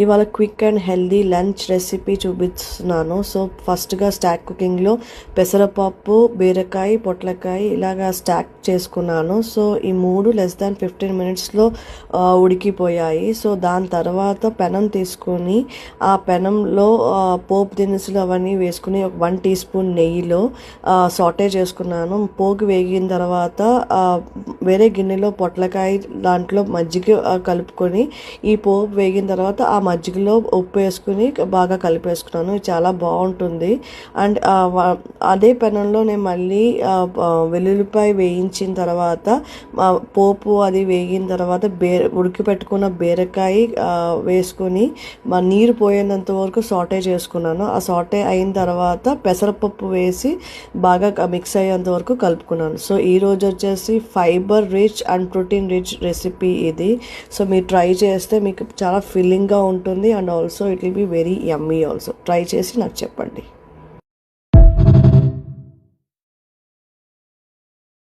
ఇవాళ quick and healthy lunch recipe చూపిస్తున్నాను. So ఫస్ట్గా స్టాక్ కుకింగ్లో పెసరపప్పు, బీరకాయ, పొట్లకాయ ఇలాగా స్టాక్ చేసుకున్నాను. సో ఈ మూడు లెస్ దాన్ 15 మినిట్స్లో ఉడికిపోయాయి. సో దాని తర్వాత పెనం తీసుకొని ఆ పెనంలో పోపు దినుసులు అవన్నీ వేసుకుని ఒక 1 టీ స్పూన్ నెయ్యిలో సాటే చేసుకున్నాను. పోగు వేగిన తర్వాత వేరే గిన్నెలో పొట్లకాయ దాంట్లో మజ్జిగ కలుపుకొని ఈ పోపు వేగిన తర్వాత ఆ మజ్జిగలో ఉప్పు వేసుకుని బాగా కలిపేసుకున్నాను. చాలా బాగుంటుంది. అండ్ అదే పెనంలో నేను మళ్ళీ వెల్లుల్లిపాయ వేయించిన తర్వాత పోపు అది వేగిన తర్వాత ఉడికిపెట్టుకున్న బీరకాయ వేసుకొని నీరు పోయేంత వరకు సాటే చేసుకున్నాను. ఆ సాటే అయిన తర్వాత పెసరపప్పు వేసి బాగా మిక్స్ అయ్యేంత వరకు కలుపుకున్నాను. సో ఈరోజు వచ్చేసి fibre rich and protein rich recipe ఇది. సో మీరు ట్రై చేస్తే మీకు చాలా ఫిల్లింగ్గా ఉంటుంది and also it will be very yummy also. Try చేసి నాకు చెప్పండి.